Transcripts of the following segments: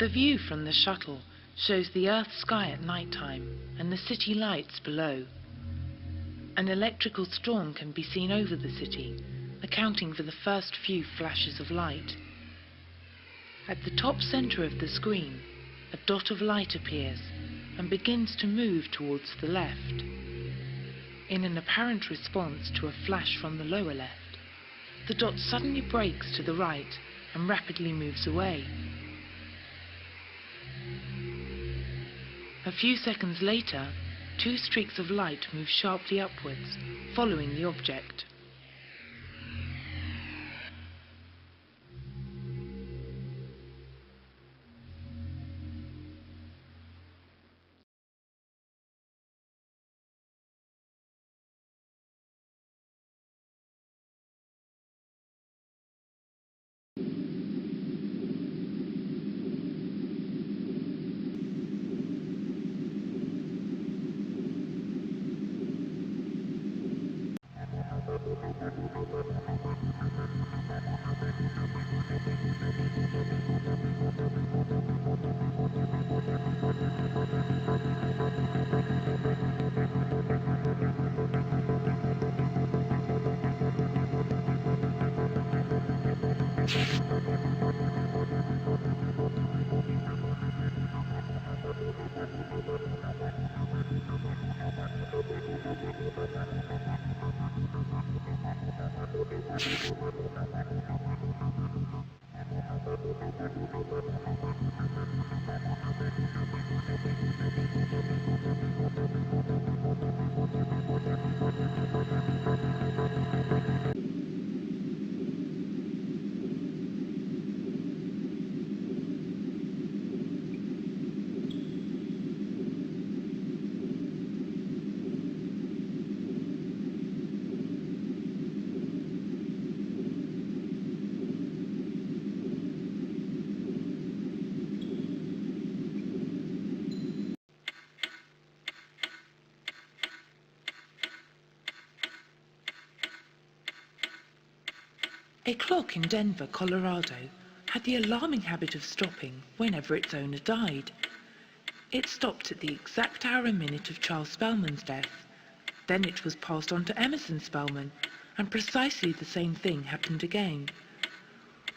The view from the shuttle shows the Earth's sky at night time and the city lights below. An electrical storm can be seen over the city, accounting for the first few flashes of light. At the top center of the screen, a dot of light appears and begins to move towards the left. In an apparent response to a flash from the lower left, the dot suddenly breaks to the right and rapidly moves away. A few seconds later, two streaks of light move sharply upwards, following the object. A clock in Denver, Colorado, had the alarming habit of stopping whenever its owner died. It stopped at the exact hour and minute of Charles Spellman's death. Then it was passed on to Emerson Spellman, and precisely the same thing happened again.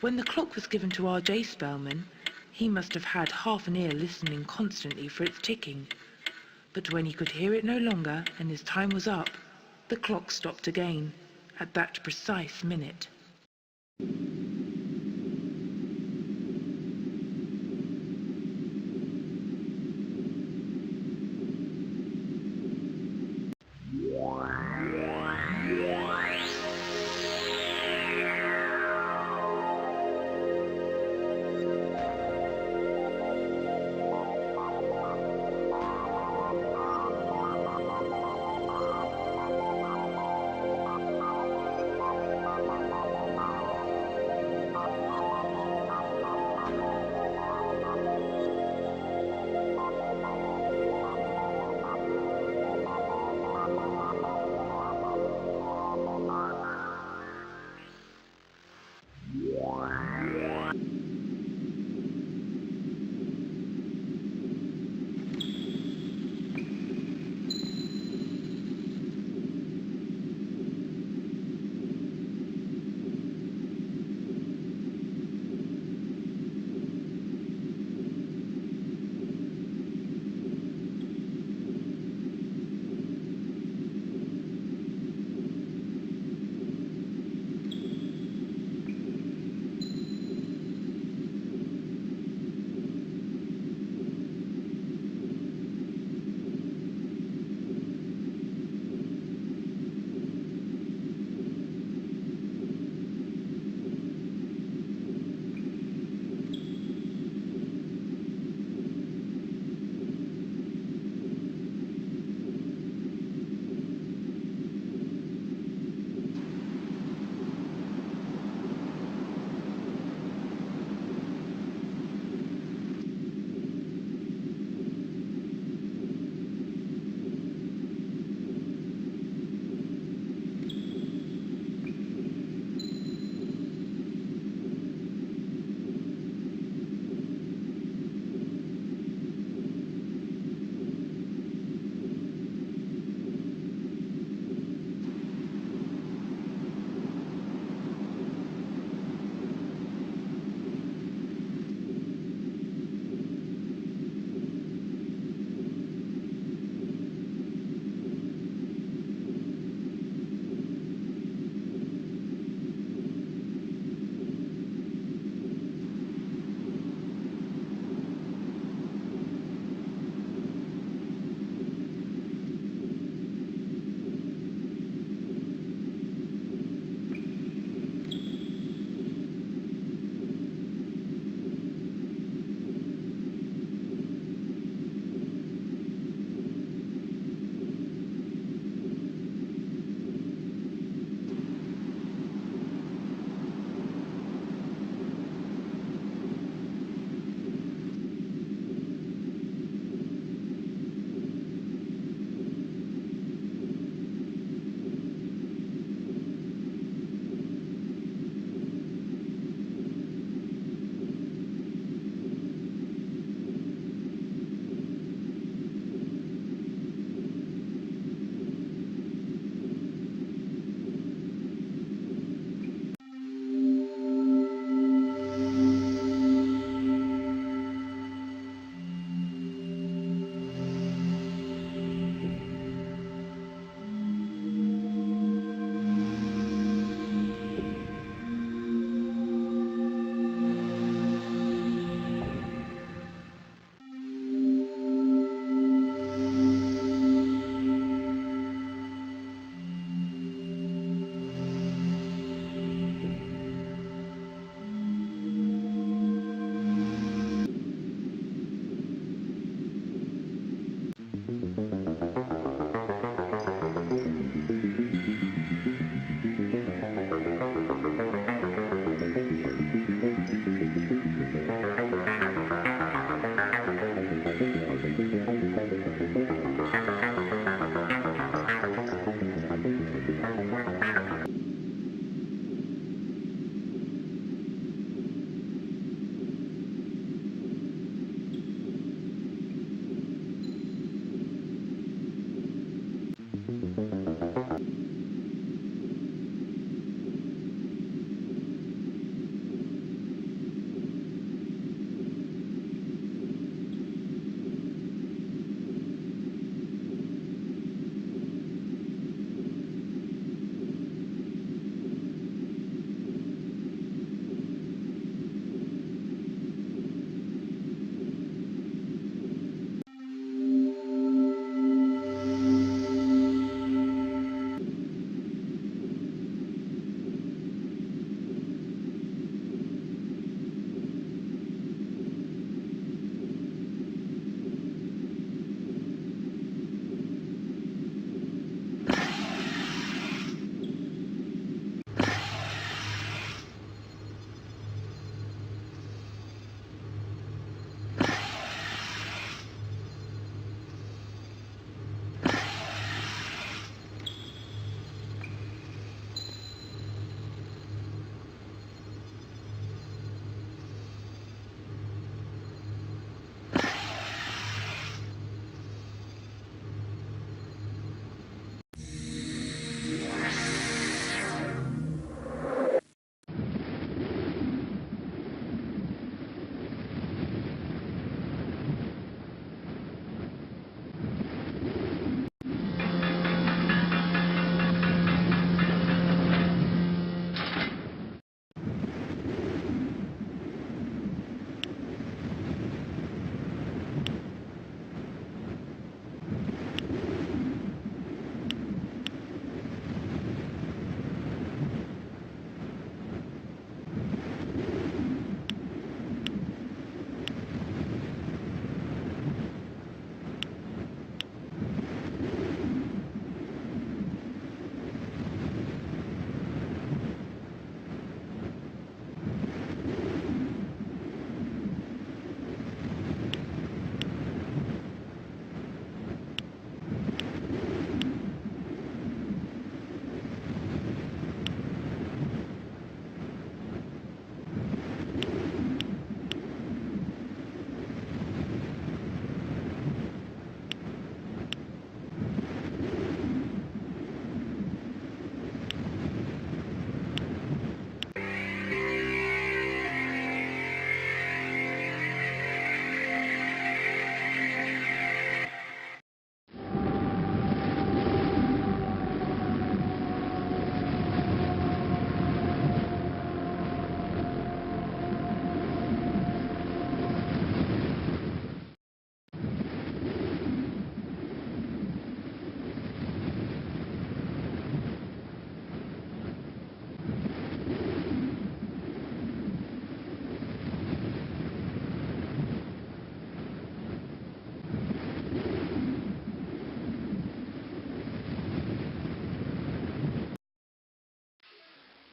When the clock was given to R.J. Spellman, he must have had half an ear listening constantly for its ticking. But when he could hear it no longer and his time was up, the clock stopped again, at that precise minute.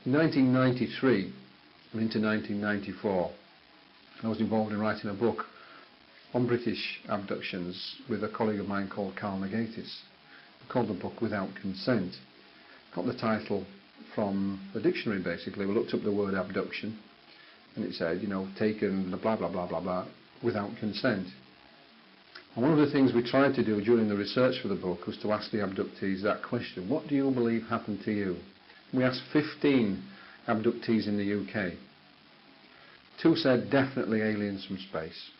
In 1993 and into 1994, I was involved in writing a book on British abductions with a colleague of mine called Carl Negatis. We called the book Without Consent. Got the title from the dictionary basically. We looked up the word abduction and it said, you know, taken blah blah blah blah blah without consent. And one of the things we tried to do during the research for the book was to ask the abductees that question: what do you believe happened to you? We asked 15 abductees in the UK. 2 said definitely aliens from space.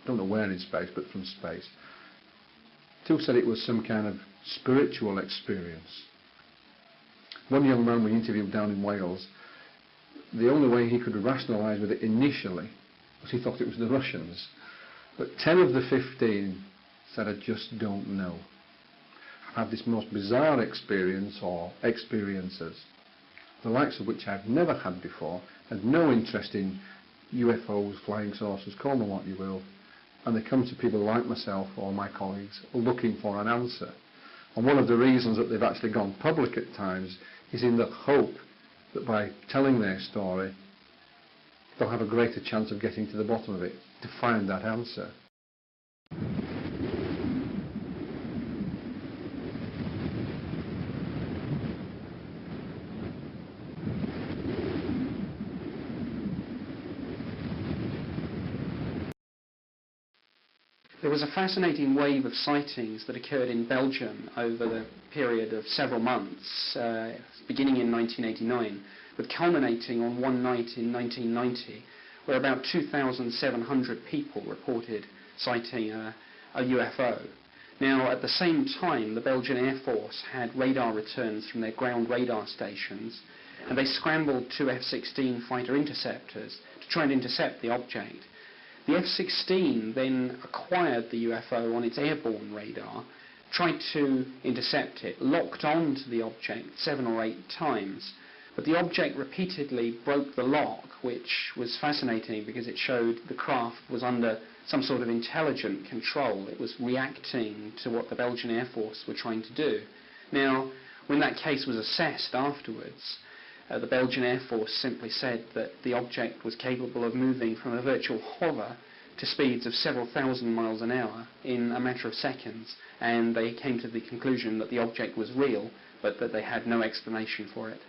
Don't know where in space, but from space. 2 said it was some kind of spiritual experience. One young man we interviewed down in Wales, the only way he could rationalise with it initially was he thought it was the Russians. But 10 of the 15 said, I just don't know. I've had this most bizarre experience or experiences, the likes of which I've never had before, had no interest in UFOs, flying saucers, call them what you will, and they come to people like myself or my colleagues looking for an answer. And one of the reasons that they've actually gone public at times is in the hope that by telling their story they'll have a greater chance of getting to the bottom of it, to find that answer. There was a fascinating wave of sightings that occurred in Belgium over the period of several months, beginning in 1989, but culminating on one night in 1990, where about 2,700 people reported sighting a UFO. Now, at the same time, the Belgian Air Force had radar returns from their ground radar stations, and they scrambled 2 F-16 fighter interceptors to try and intercept the object. The F-16 then acquired the UFO on its airborne radar, tried to intercept it, locked on to the object 7 or 8 times, but the object repeatedly broke the lock, which was fascinating because it showed the craft was under some sort of intelligent control. It was reacting to what the Belgian Air Force were trying to do. Now, when that case was assessed afterwards, the Belgian Air Force simply said that the object was capable of moving from a virtual hover to speeds of several thousand miles an hour in a matter of seconds, and they came to the conclusion that the object was real, but that they had no explanation for it.